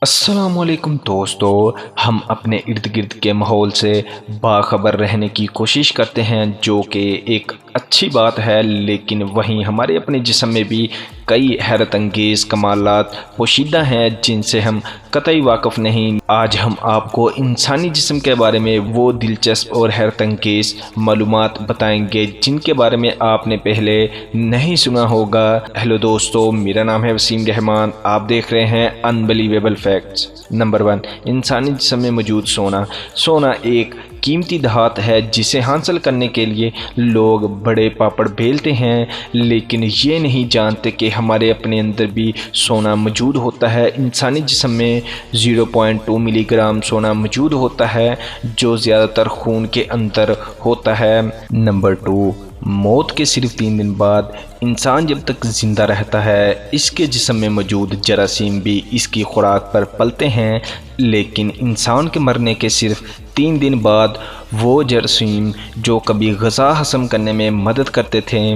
السلام علیکم دوستو، ہم اپنے ارد گرد کے ماحول سے باخبر رہنے کی کوشش کرتے ہیں جو کہ ایک اچھی بات ہے، لیکن وہیں ہمارے اپنے جسم میں بھی کئی حیرت انگیز کمالات پوشیدہ ہیں جن سے ہم قطعی واقف نہیں۔ آج ہم آپ کو انسانی جسم کے بارے میں وہ دلچسپ اور حیرت انگیز معلومات بتائیں گے جن کے بارے میں آپ نے پہلے نہیں سنا ہوگا۔ ہیلو دوستو، میرا نام ہے وسیم رحمان، آپ دیکھ رہے ہیں انبلیویبل فیکٹس۔ نمبر 1، انسانی جسم میں موجود سونا۔ سونا ایک قیمتی دھات ہے جسے حاصل کرنے کے لیے لوگ بڑے پاپڑ بیلتے ہیں، لیکن یہ نہیں جانتے کہ ہمارے اپنے اندر بھی سونا موجود ہوتا ہے۔ انسانی جسم میں 0.2 ملی گرام سونا موجود ہوتا ہے جو زیادہ تر خون کے اندر ہوتا ہے۔ نمبر 2، موت کے صرف 3 دن بعد انسان جب تک زندہ رہتا ہے اس کے جسم میں موجود جراثیم بھی اس کی خوراک پر پلتے ہیں، لیکن انسان کے مرنے کے صرف 3 دن بعد وہ جراثیم جو کبھی غذا ہضم کرنے میں مدد کرتے تھے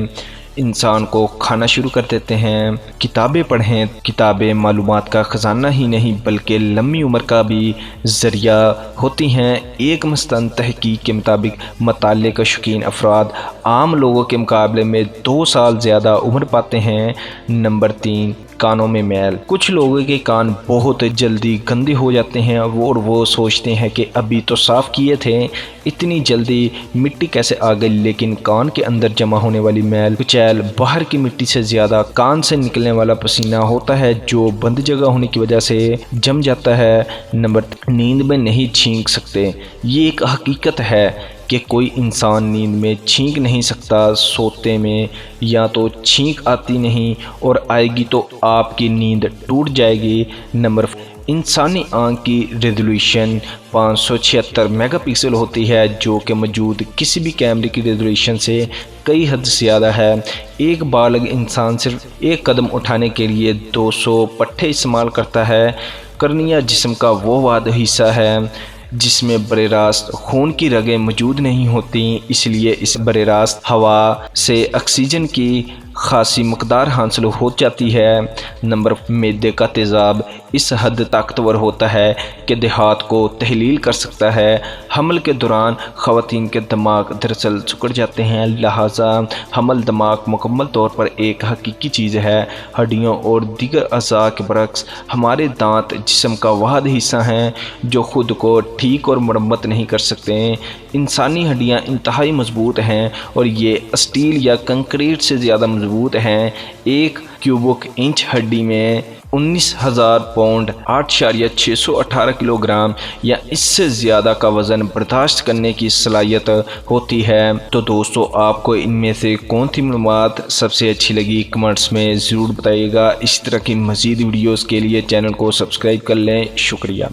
انسان کو کھانا شروع کر دیتے ہیں۔ کتابیں پڑھیں۔ کتابیں معلومات کا خزانہ ہی نہیں بلکہ لمبی عمر کا بھی ذریعہ ہوتی ہیں۔ ایک مستند تحقیق کے مطابق مطالعے کا شوقین افراد عام لوگوں کے مقابلے میں 2 سال زیادہ عمر پاتے ہیں۔ نمبر 3، کانوں میں میل۔ کچھ لوگوں کے کان بہت جلدی گندے ہو جاتے ہیں اور وہ سوچتے ہیں کہ ابھی تو صاف کیے تھے، اتنی جلدی مٹی کیسے آ گئی، لیکن کان کے اندر جمع ہونے والی میل کچیل باہر کی مٹی سے زیادہ کان سے نکلنے والا پسینہ ہوتا ہے جو بند جگہ ہونے کی وجہ سے جم جاتا ہے۔ نمبر 3، نیند میں نہیں چھینک سکتے۔ یہ ایک حقیقت ہے کہ کوئی انسان نیند میں چھینک نہیں سکتا۔ سوتے میں یا تو چھینک آتی نہیں اور آئے گی تو آپ کی نیند ٹوٹ جائے گی۔ نمبر 4، انسانی آنکھ کی ریزولوشن 576 میگا پکسل ہوتی ہے جو کہ موجود کسی بھی کیمرے کی ریزولوشن سے کئی حد زیادہ ہے۔ ایک بالغ انسان صرف ایک قدم اٹھانے کے لیے 200 پٹھے استعمال کرتا ہے۔ کرنیا جسم کا وہ واحد حصہ ہے جس میں براہ راست خون کی رگیں موجود نہیں ہوتی، اس لیے اس براہ راست ہوا سے آکسیجن کی خاصی مقدار حاصل ہو جاتی ہے۔ نمبر 5، معدے کا تیزاب اس حد طاقتور ہوتا ہے کہ دھات کو تحلیل کر سکتا ہے۔ حمل کے دوران خواتین کے دماغ دراصل سکڑ جاتے ہیں، لہٰذا حمل دماغ مکمل طور پر ایک حقیقی چیز ہے۔ ہڈیوں اور دیگر اعضاء کے برعکس ہمارے دانت جسم کا واحد حصہ ہیں جو خود کو ٹھیک اور مرمت نہیں کر سکتے۔ انسانی ہڈیاں انتہائی مضبوط ہیں اور یہ اسٹیل یا کنکریٹ سے زیادہ مضبوط ہیں۔ ایک کیوبک انچ ہڈی میں 19,000 پاؤنڈ 8.618 کلو گرام یا اس سے زیادہ کا وزن برداشت کرنے کی صلاحیت ہوتی ہے۔ تو دوستو، آپ کو ان میں سے کون سی معلومات سب سے اچھی لگی کمنٹس میں ضرور بتائیے گا۔ اس طرح کی مزید ویڈیوز کے لیے چینل کو سبسکرائب کر لیں۔ شکریہ۔